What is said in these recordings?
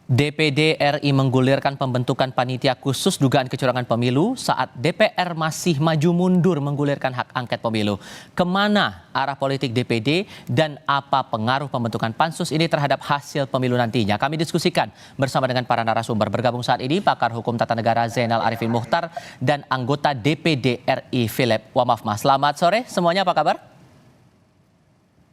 DPD RI menggulirkan pembentukan panitia khusus dugaan kecurangan pemilu saat DPR masih maju mundur menggulirkan hak angket pemilu. Kemana arah politik DPD dan apa pengaruh pembentukan pansus ini terhadap hasil pemilu nantinya? Kami diskusikan bersama dengan para narasumber. Bergabung saat ini pakar hukum tata negara Zainal Arifin Muchtar dan anggota DPD RI Philip Wamafma. Selamat sore semuanya, apa kabar?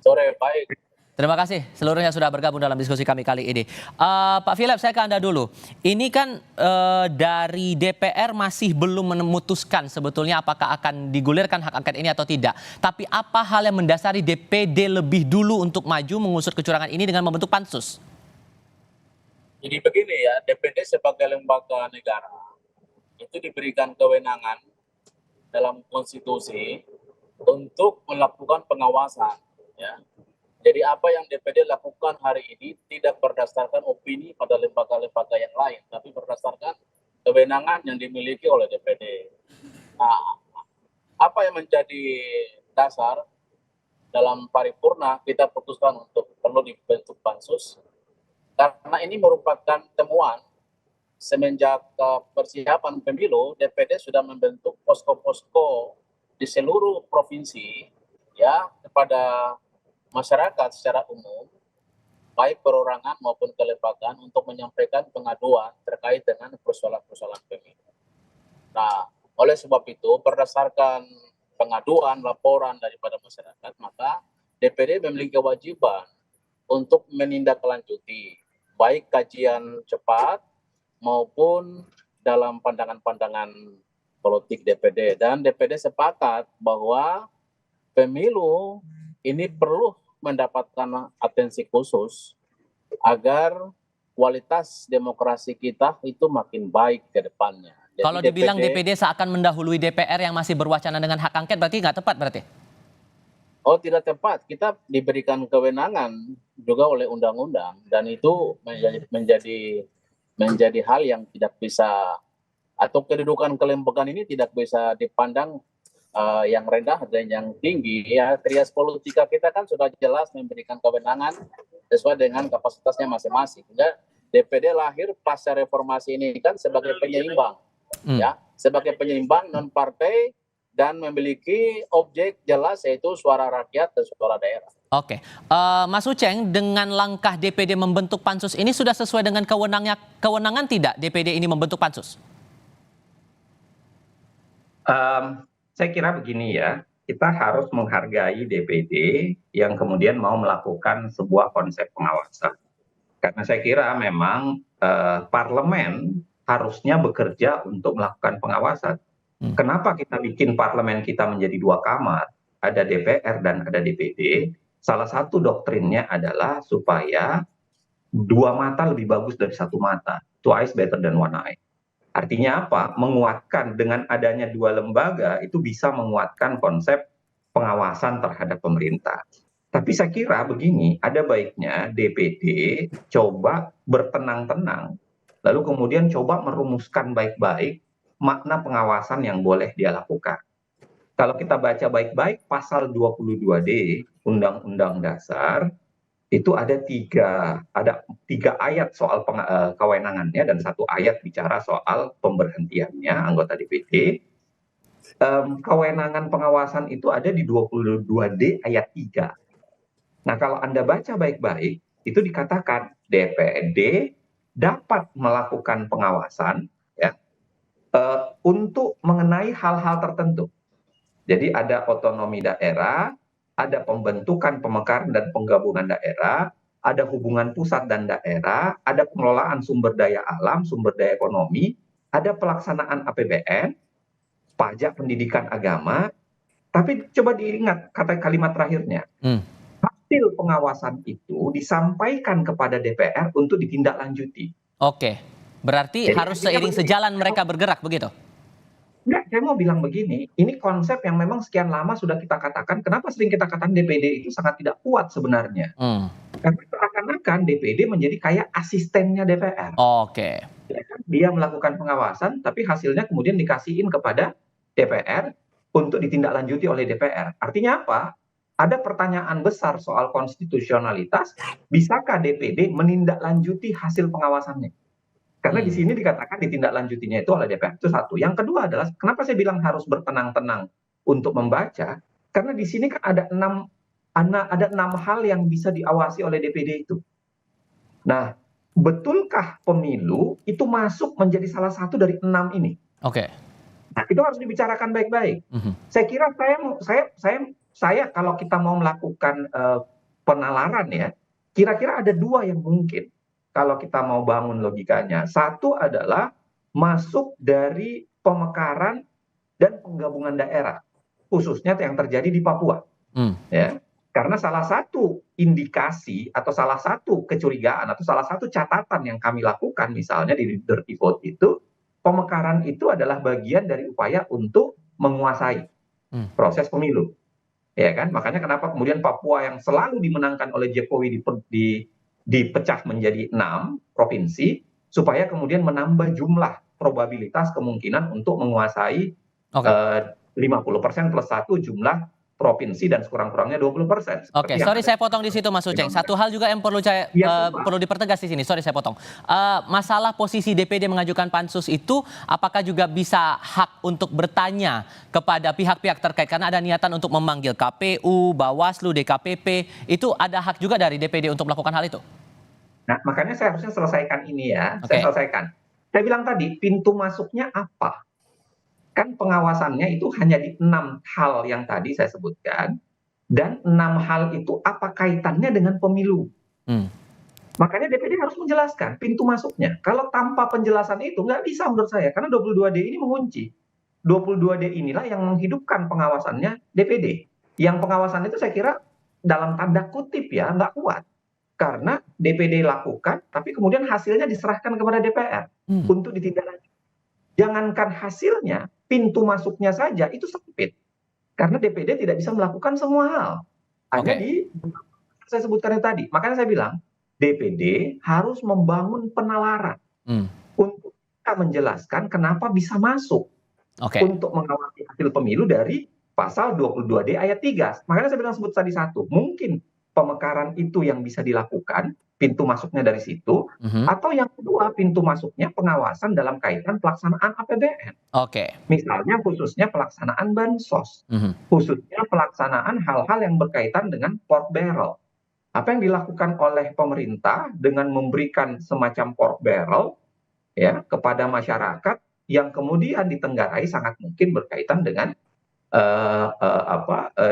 Sore, baik. Terima kasih seluruhnya sudah bergabung dalam diskusi kami kali ini. Pak Philip, saya ke Anda dulu. Ini kan dari DPR masih belum memutuskan sebetulnya apakah akan digulirkan hak angket ini atau tidak. Tapi apa hal yang mendasari DPD lebih dulu untuk maju mengusut kecurangan ini dengan membentuk pansus? Jadi begini ya, DPD sebagai lembaga negara itu diberikan kewenangan dalam konstitusi untuk melakukan pengawasan, ya. Jadi apa yang DPD lakukan hari ini tidak berdasarkan opini pada lembaga-lembaga yang lain, tapi berdasarkan kewenangan yang dimiliki oleh DPD. Nah, apa yang menjadi dasar dalam paripurna kita putuskan untuk perlu dibentuk pansus, karena ini merupakan temuan semenjak persiapan pemilu, DPD sudah membentuk posko-posko di seluruh provinsi, ya, kepada masyarakat secara umum, baik perorangan maupun kelembagaan, untuk menyampaikan pengaduan terkait dengan persoalan-persoalan pemilu. Nah, oleh sebab itu, berdasarkan pengaduan, laporan daripada masyarakat, maka DPD memiliki kewajiban untuk menindaklanjuti, baik kajian cepat maupun dalam pandangan-pandangan politik DPD. Dan DPD sepakat bahwa pemilu ini perlu mendapatkan atensi khusus agar kualitas demokrasi kita itu makin baik ke depannya. Jadi kalau dibilang DPD seakan mendahului DPR yang masih berwacana dengan hak angket, berarti nggak tepat berarti? Oh, tidak tepat. Kita diberikan kewenangan juga oleh undang-undang, dan itu menjadi hal yang tidak bisa, atau kedudukan kelembagaan ini tidak bisa dipandang yang rendah dan yang tinggi, ya. Trias politika kita kan sudah jelas memberikan kewenangan sesuai dengan kapasitasnya masing-masing. Ya, DPD lahir pasca reformasi ini kan sebagai penyeimbang, ya, sebagai penyeimbang non partai dan memiliki objek jelas, yaitu suara rakyat dan suara daerah. Oke, Mas Uceng, dengan langkah DPD membentuk pansus ini sudah sesuai dengan kewenangan tidak DPD ini membentuk pansus? Saya kira begini ya, kita harus menghargai DPD yang kemudian mau melakukan sebuah konsep pengawasan. Karena saya kira memang parlemen harusnya bekerja untuk melakukan pengawasan. Kenapa kita bikin parlemen kita menjadi dua kamar, ada DPR dan ada DPD? Salah satu doktrinnya adalah supaya dua mata lebih bagus dari satu mata. Two eyes better than one eye. Artinya apa? Menguatkan, dengan adanya dua lembaga itu bisa menguatkan konsep pengawasan terhadap pemerintah. Tapi saya kira begini, ada baiknya DPD coba bertenang-tenang, lalu kemudian coba merumuskan baik-baik makna pengawasan yang boleh dia lakukan. Kalau kita baca baik-baik pasal 22D Undang-Undang Dasar, itu ada tiga ayat soal kewenangannya dan satu ayat bicara soal pemberhentiannya anggota DPD. Kewenangan pengawasan itu ada di 22D ayat 3. Nah, kalau Anda baca baik-baik, itu dikatakan DPD dapat melakukan pengawasan, ya, untuk mengenai hal-hal tertentu. Jadi ada otonomi daerah, ada pembentukan, pemekaran dan penggabungan daerah, ada hubungan pusat dan daerah, ada pengelolaan sumber daya alam, sumber daya ekonomi, ada pelaksanaan APBN, pajak, pendidikan, agama. Tapi coba diingat kata kalimat terakhirnya. Hasil pengawasan itu disampaikan kepada DPR untuk ditindaklanjuti. Oke, berarti jadi, harus seiring sejalan mereka bergerak, begitu? Enggak, saya mau bilang begini, ini konsep yang memang sekian lama sudah kita katakan, kenapa sering kita katakan DPD itu sangat tidak kuat sebenarnya. Karena seakan-akan DPD menjadi kayak asistennya DPR. Oke. Dia melakukan pengawasan, tapi hasilnya kemudian dikasihin kepada DPR untuk ditindaklanjuti oleh DPR. Artinya apa? ada pertanyaan besar soal konstitusionalitas, bisakah DPD menindaklanjuti hasil pengawasannya? Karena di sini dikatakan ditindaklanjutinya itu oleh DPR, itu satu. Yang kedua adalah kenapa saya bilang harus bertenang-tenang untuk membaca, karena di sini kan ada enam hal yang bisa diawasi oleh DPD itu. Nah, betulkah pemilu itu masuk menjadi salah satu dari 6 ini? Oke. Nah, itu harus dibicarakan baik-baik. Saya kira saya kalau kita mau melakukan penalaran ya, kira-kira ada 2 yang mungkin kalau kita mau bangun logikanya. Satu adalah masuk dari pemekaran dan penggabungan daerah, khususnya yang terjadi di Papua. Ya. Karena salah satu indikasi atau salah satu kecurigaan atau salah satu catatan yang kami lakukan misalnya di Dirty Vote itu, pemekaran itu adalah bagian dari upaya untuk menguasai proses pemilu. Ya kan? Makanya kenapa kemudian Papua yang selalu dimenangkan oleh Jokowi dipecah menjadi 6 provinsi supaya kemudian menambah jumlah probabilitas kemungkinan untuk menguasai 50% plus 1 jumlah provinsi dan sekurang-kurangnya 20%. Oke, sorry saya potong di situ Mas Uceng. Satu hal juga yang perlu dipertegas di sini. Sorry saya potong. Masalah posisi DPD mengajukan pansus itu apakah juga bisa hak untuk bertanya kepada pihak-pihak terkait karena ada niatan untuk memanggil KPU, Bawaslu, DKPP, itu ada hak juga dari DPD untuk melakukan hal itu? Nah, makanya saya harusnya selesaikan ini ya. Oke. Saya selesaikan. Saya bilang tadi, pintu masuknya apa? Kan pengawasannya itu hanya di 6 hal yang tadi saya sebutkan, dan 6 hal itu apa kaitannya dengan pemilu. Makanya DPD harus menjelaskan pintu masuknya. Kalau tanpa penjelasan itu nggak bisa menurut saya, karena 22D ini mengunci. 22D inilah yang menghidupkan pengawasannya DPD. Yang pengawasan itu saya kira dalam tanda kutip ya nggak kuat. Karena DPD lakukan, tapi kemudian hasilnya diserahkan kepada DPR untuk ditindaklanjuti. Jangankan hasilnya, pintu masuknya saja itu sempit. Karena DPD tidak bisa melakukan semua hal. Hanya saya sebutkan tadi. Makanya saya bilang, DPD harus membangun penalaran untuk kita menjelaskan kenapa bisa masuk untuk mengawasi hasil pemilu dari pasal 22D ayat 3. Makanya saya bilang sebut tadi satu. Mungkin pemekaran itu yang bisa dilakukan, pintu masuknya dari situ, atau yang kedua pintu masuknya pengawasan dalam kaitan pelaksanaan APBN. Misalnya khususnya pelaksanaan bansos, khususnya pelaksanaan hal-hal yang berkaitan dengan pork barrel. Apa yang dilakukan oleh pemerintah dengan memberikan semacam pork barrel ya kepada masyarakat yang kemudian ditenggarai sangat mungkin berkaitan dengan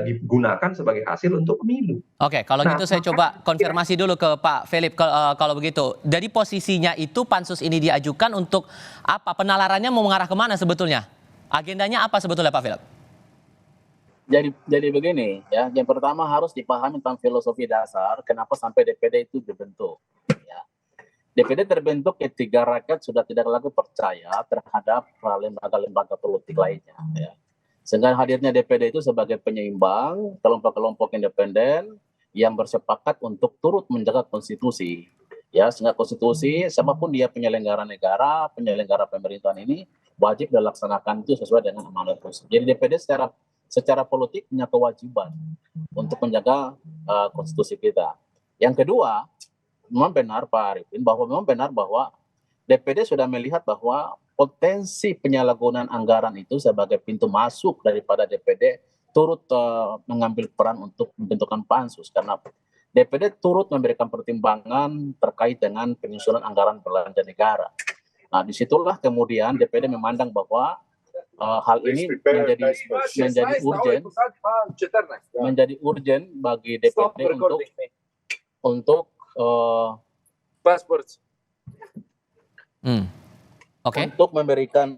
digunakan sebagai hasil untuk pemilu. Oke, kalau gitu saya coba konfirmasi dulu ke Pak Philip kalau begitu. Dari posisinya itu pansus ini diajukan untuk apa? Penalarannya mau mengarah kemana sebetulnya? Agendanya apa sebetulnya Pak Philip? Jadi begini ya, yang pertama harus dipahami tentang filosofi dasar kenapa sampai DPD itu dibentuk. Ya. DPD terbentuk ketika rakyat sudah tidak lagi percaya terhadap lembaga-lembaga politik lainnya. Ya. Sehingga hadirnya DPD itu sebagai penyeimbang kelompok-kelompok independen yang bersepakat untuk turut menjaga konstitusi. Ya, sehingga konstitusi siapapun dia penyelenggara negara, penyelenggara pemerintahan ini wajib dilaksanakan itu sesuai dengan amanat konstitusi. Jadi DPD secara politik punya kewajiban untuk menjaga konstitusi kita. Yang kedua, memang benar Pak Arifin bahwa DPD sudah melihat bahwa potensi penyalahgunaan anggaran itu sebagai pintu masuk daripada DPD turut mengambil peran untuk pembentukan pansus karena DPD turut memberikan pertimbangan terkait dengan penyusunan anggaran belanja negara. Nah, disitulah kemudian DPD memandang bahwa hal ini menjadi urgen bagi DPD untuk untuk memberikan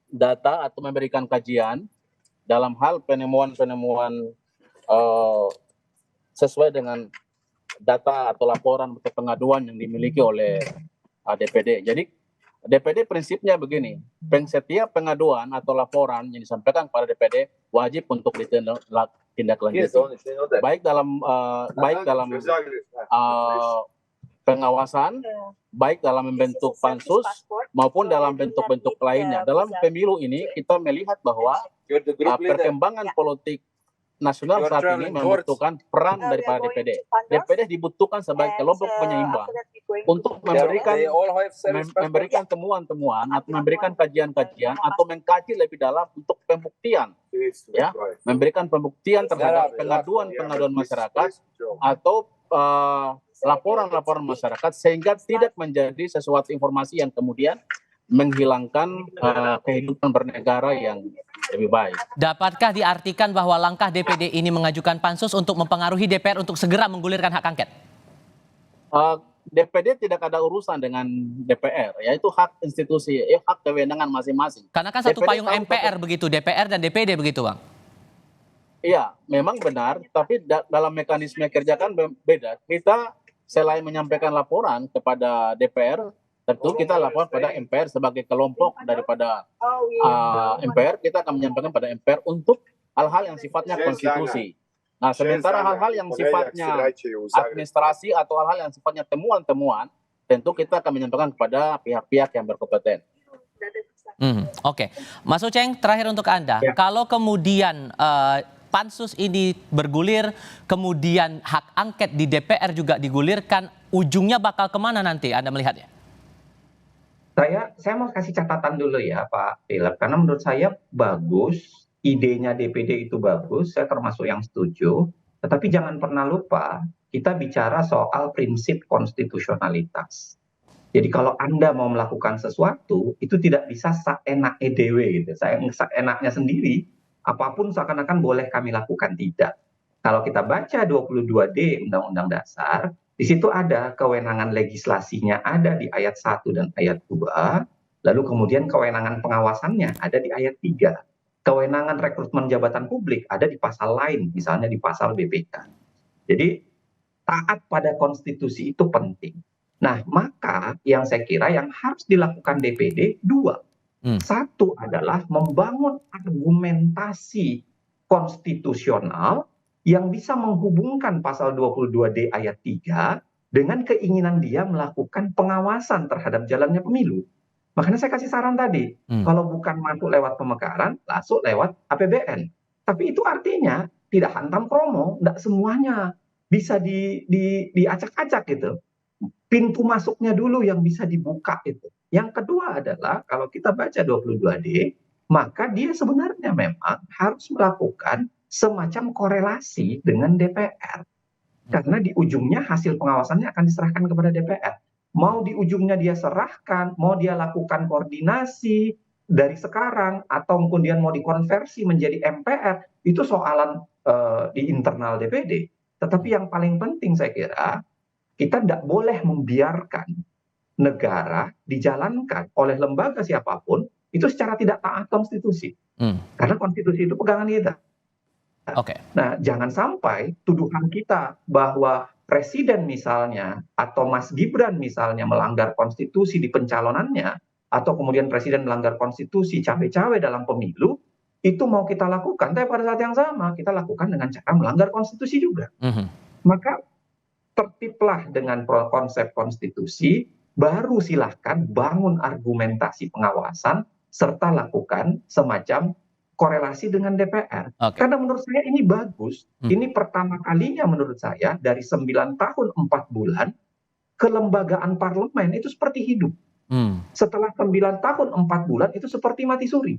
data atau memberikan kajian dalam hal penemuan-penemuan sesuai dengan data atau laporan atau pengaduan yang dimiliki oleh DPD. Jadi DPD prinsipnya begini, setiap pengaduan atau laporan yang disampaikan kepada DPD wajib untuk ditindaklanjuti, baik dalam pengawasan, baik dalam membentuk pansus maupun dalam bentuk-bentuk lainnya. Dalam pemilu ini kita melihat bahwa perkembangan politik nasional saat ini membutuhkan peran daripada DPD. DPD dibutuhkan sebagai kelompok penyeimbang untuk memberikan temuan-temuan atau memberikan kajian-kajian atau mengkaji lebih dalam untuk pembuktian, ya, memberikan pembuktian terhadap pengaduan-pengaduan masyarakat atau laporan-laporan masyarakat sehingga tidak menjadi sesuatu informasi yang kemudian menghilangkan kehidupan bernegara yang lebih baik. Dapatkah diartikan bahwa langkah DPD ini mengajukan pansus untuk mempengaruhi DPR untuk segera menggulirkan hak angket? DPD tidak ada urusan dengan DPR, yaitu hak institusi, hak kewenangan masing-masing. Karena kan satu DPD payung MPR begitu, DPR dan DPD begitu, Bang. Iya, memang benar, tapi dalam mekanisme kerja kan beda. Kita selain menyampaikan laporan kepada DPR, tentu kita laporan pada MPR sebagai kelompok daripada MPR, kita akan menyampaikan pada MPR untuk hal-hal yang sifatnya konstitusi. Nah, sementara hal-hal yang sifatnya administrasi atau hal-hal yang sifatnya temuan-temuan, tentu kita akan menyampaikan kepada pihak-pihak yang berkompeten. Oke. Mas Uceng, terakhir untuk Anda. Ya. Kalau kemudian pansus ini bergulir, kemudian hak angket di DPR juga digulirkan, ujungnya bakal kemana nanti Anda melihatnya? Saya mau kasih catatan dulu ya Pak Philip, karena menurut saya bagus, idenya DPD itu bagus, saya termasuk yang setuju, tetapi jangan pernah lupa kita bicara soal prinsip konstitusionalitas. Jadi kalau Anda mau melakukan sesuatu, itu tidak bisa seenaknya dewe gitu, seenaknya sendiri, apapun seakan-akan boleh kami lakukan, tidak. Kalau kita baca 22D Undang-Undang Dasar, di situ ada kewenangan legislasinya ada di ayat 1 dan ayat 2, lalu kemudian kewenangan pengawasannya ada di ayat 3. Kewenangan rekrutmen jabatan publik ada di pasal lain, misalnya di pasal BPK. Jadi taat pada konstitusi itu penting. Nah, maka yang saya kira yang harus dilakukan DPD dua. Satu adalah membangun argumentasi konstitusional yang bisa menghubungkan pasal 22D ayat 3 dengan keinginan dia melakukan pengawasan terhadap jalannya pemilu. Makanya saya kasih saran tadi, kalau bukan masuk lewat pemekaran, masuk lewat APBN. Tapi itu artinya tidak hantam kromo, tidak semuanya bisa diacak-acak gitu. Pintu masuknya dulu yang bisa dibuka itu. Yang kedua adalah kalau kita baca 22D, maka dia sebenarnya memang harus melakukan semacam korelasi dengan DPR. Karena di ujungnya hasil pengawasannya akan diserahkan kepada DPR. Mau di ujungnya dia serahkan, mau dia lakukan koordinasi dari sekarang, atau kemudian mau dikonversi menjadi MPR, itu soalan di internal DPD. Tetapi yang paling penting saya kira, kita tidak boleh membiarkan negara dijalankan oleh lembaga siapapun, itu secara tidak taat konstitusi. Karena konstitusi itu pegangan kita. Nah, jangan sampai tuduhan kita bahwa presiden misalnya atau Mas Gibran misalnya melanggar konstitusi di pencalonannya, atau kemudian presiden melanggar konstitusi cawe-cawe dalam pemilu, itu mau kita lakukan, tapi pada saat yang sama kita lakukan dengan cara melanggar konstitusi juga. Maka tertiblah dengan konsep konstitusi, baru silahkan bangun argumentasi pengawasan, serta lakukan semacam korelasi dengan DPR. Karena menurut saya ini bagus. Ini pertama kalinya menurut saya dari 9 tahun 4 bulan kelembagaan parlemen itu seperti hidup. Setelah 9 tahun 4 bulan itu seperti mati suri.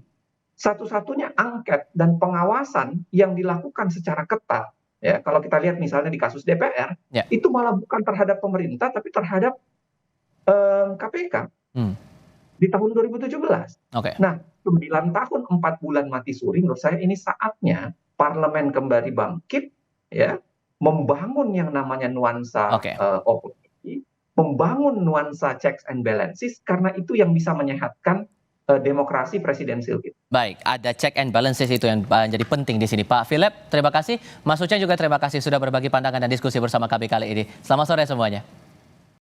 Satu-satunya angket dan pengawasan yang dilakukan secara ketat, ya, kalau kita lihat misalnya di kasus DPR, itu malah bukan terhadap pemerintah tapi terhadap KPK. Di tahun 2017. Nah, 9 tahun 4 bulan mati suri, menurut saya ini saatnya parlemen kembali bangkit, ya, membangun yang namanya nuansa oposisi, membangun nuansa checks and balances, karena itu yang bisa menyehatkan demokrasi presidensial kita. Baik, ada check and balances itu yang jadi penting di sini. Pak Philip, terima kasih. Mas Uceng juga terima kasih sudah berbagi pandangan dan diskusi bersama kami kali ini. Selamat sore semuanya.